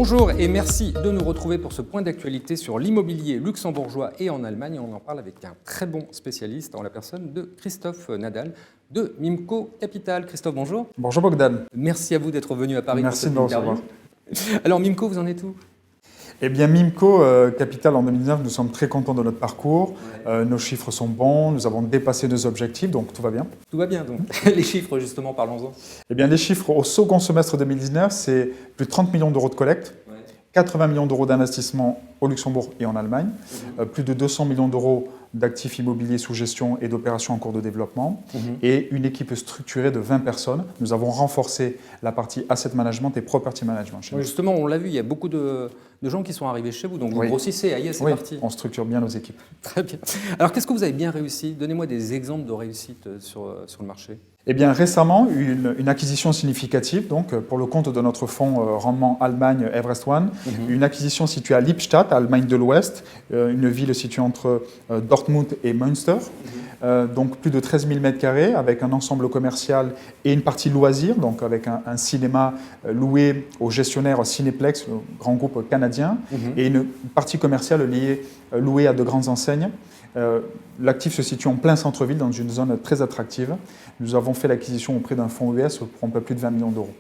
Bonjour et merci de nous retrouver pour ce point d'actualité sur l'immobilier luxembourgeois et en Allemagne. On en parle avec un très bon spécialiste en la personne de Christophe Nadal de Mimco Capital. Christophe, bonjour. Bonjour Bogdan. Merci à vous d'être venu à Paris Merci pour de cette me interview. recevoir. Alors Mimco, vous en êtes où? Eh bien, Mimco Capital en 2019, nous sommes très contents de notre parcours. Nos chiffres sont bons, nous avons dépassé nos objectifs, donc tout va bien. Tout va bien donc. Les chiffres justement, parlons-en. Eh bien, les chiffres au second semestre 2019, c'est plus de 30 millions d'euros de collecte, 80 millions d'euros d'investissement au Luxembourg et en Allemagne, plus de 200 millions d'euros d'actifs immobiliers sous gestion et d'opérations en cours de développement, et une équipe structurée de 20 personnes. Nous avons renforcé la partie asset management et property management chez nous. Justement, on l'a vu, il y a beaucoup de gens qui sont arrivés chez vous, donc vous Oui. grossissez, aïe, c'est Oui, parti. on structure bien nos équipes. Très bien. Alors qu'est-ce que vous avez bien réussi? Donnez-moi des exemples de réussite sur le marché. Eh bien, récemment, une acquisition significative, donc pour le compte de notre fonds rendement Allemagne Everest One, une acquisition située à Lippstadt, Allemagne de l'Ouest, une ville située entre Dortmund et Münster, donc plus de 13 000 m² avec un ensemble commercial et une partie loisir, donc avec un cinéma loué au gestionnaire Cineplex, le grand groupe canadien, et une partie commerciale louée à de grandes enseignes. L'actif se situe en plein centre-ville, dans une zone très attractive. Nous avons fait l'acquisition auprès d'un fonds US pour un peu plus de 20 millions d'euros.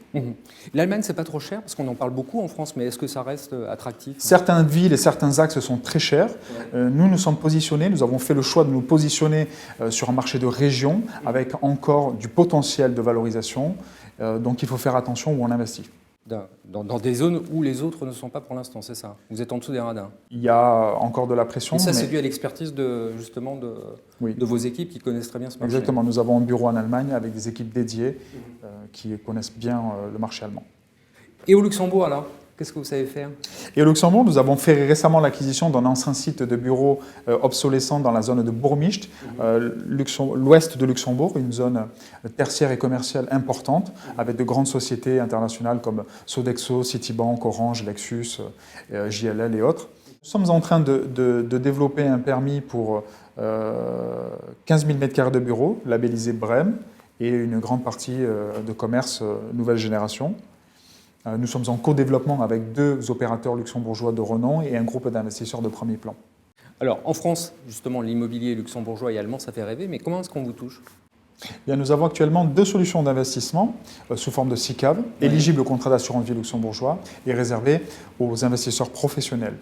L'Allemagne, c'est pas trop cher, parce qu'on en parle beaucoup en France, mais est-ce que ça reste attractif? Certaines villes et certains axes sont très chers. Nous sommes positionnés, nous avons fait le choix de nous positionner sur un marché de région, avec encore du potentiel de valorisation. Donc il faut faire attention où on investit. Dans des zones où les autres ne sont pas pour l'instant, c'est ça? Vous êtes en dessous des radars. Il y a encore de la pression. Et ça, c'est dû à l'expertise de vos équipes qui connaissent très bien ce marché. Exactement. Nous avons un bureau en Allemagne avec des équipes dédiées qui connaissent bien le marché allemand. Et au Luxembourg, alors? Qu'est-ce que vous savez faire? Et au Luxembourg, nous avons fait récemment l'acquisition d'un ancien site de bureau obsolescent dans la zone de Bourg-Mischt, l'ouest de Luxembourg, une zone tertiaire et commerciale importante, avec de grandes sociétés internationales comme Sodexo, Citibank, Orange, Lexus, JLL et autres. Nous sommes en train de développer un permis pour 15 000 m² de bureaux, labellisé BREEAM, et une grande partie de commerce nouvelle génération. Nous sommes en co-développement avec 2 opérateurs luxembourgeois de renom et un groupe d'investisseurs de premier plan. Alors, en France, justement, l'immobilier luxembourgeois et allemand, ça fait rêver, mais comment est-ce qu'on vous touche? Bien, nous avons actuellement 2 solutions d'investissement sous forme de SICAV, éligibles au contrat d'assurance vie luxembourgeois et réservées aux investisseurs professionnels.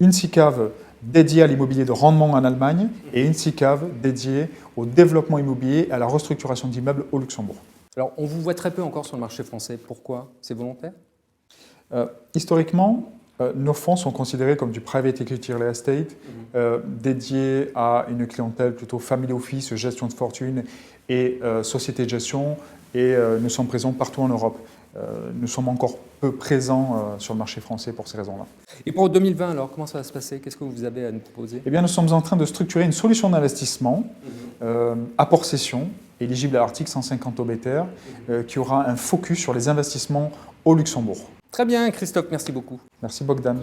Une SICAV dédiée à l'immobilier de rendement en Allemagne et une SICAV dédiée au développement immobilier et à la restructuration d'immeubles au Luxembourg. Alors, on vous voit très peu encore sur le marché français. Pourquoi? C'est volontaire? Historiquement, nos fonds sont considérés comme du private equity real estate, dédié à une clientèle plutôt family office, gestion de fortune et société de gestion. Et nous sommes présents partout en Europe. Nous sommes encore peu présents sur le marché français pour ces raisons-là. Et pour 2020, alors, comment ça va se passer? Qu'est-ce que vous avez à nous proposer? Eh bien, nous sommes en train de structurer une solution d'investissement à porte-cession, éligible à l'article 150 OBTR, qui aura un focus sur les investissements au Luxembourg. Très bien, Christophe, merci beaucoup. Merci Bogdan.